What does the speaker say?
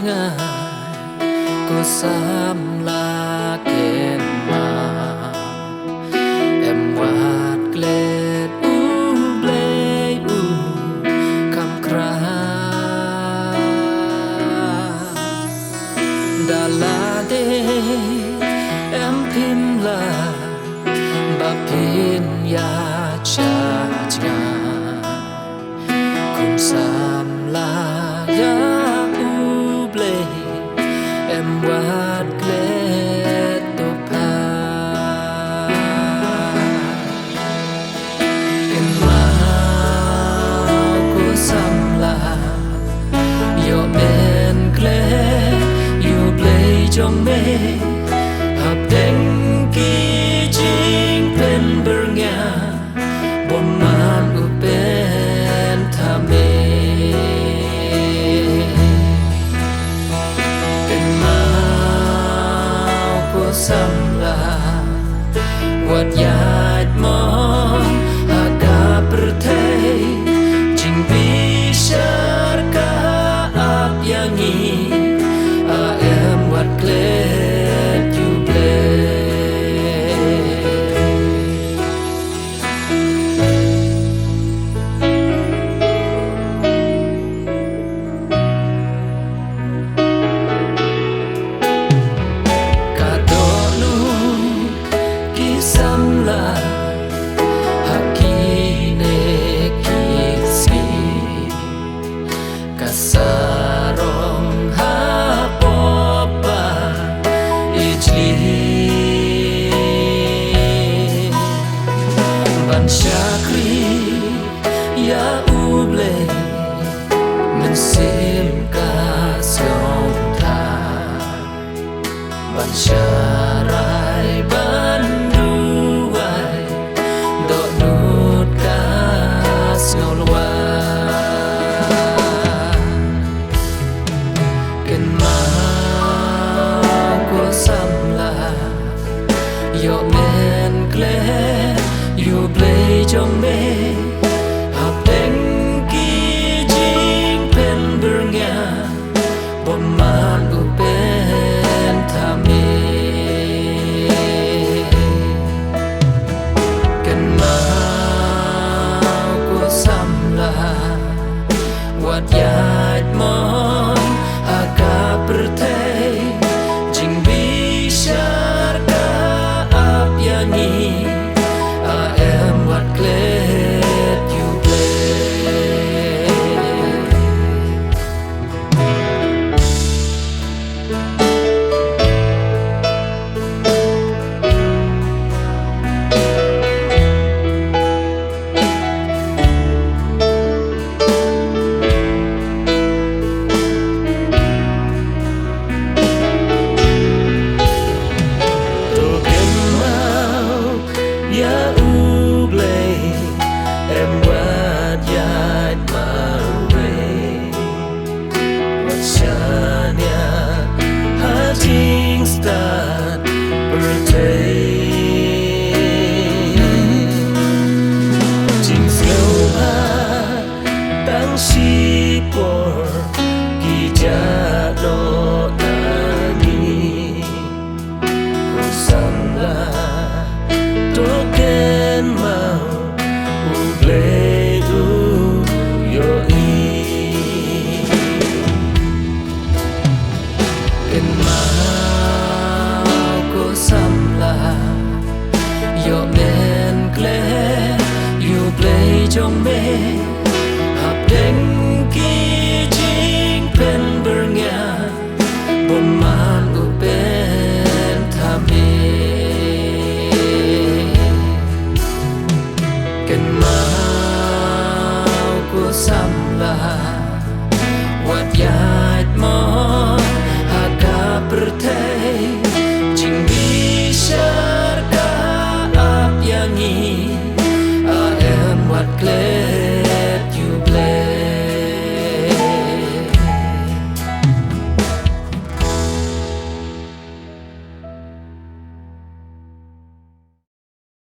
ngài cô xăm la kèn mà em quạt gled ble cam kra đà la đê em phim là bà phim ya cha cha cùng xăm la ya em quạt gled tô pa em mau cô xăm la yo men gled yo play trong mê hợp đánh kỳ chính bên bờ nhà bon man u bên tham mê xăm la quạt nhạt mòn aga bertei jing bisa ka ap yangi a em quạt gled you play samla hakine kiksi kasarong hapopa ijli ban shakri ya uble mensim kasyong tha ban sharai ban yo men gled yo play trong mê hợp đánh kỳ chính bên bờ nhà bon man u bên tham mê cần mau cô xăm la quạt nhạt mòn aga bertei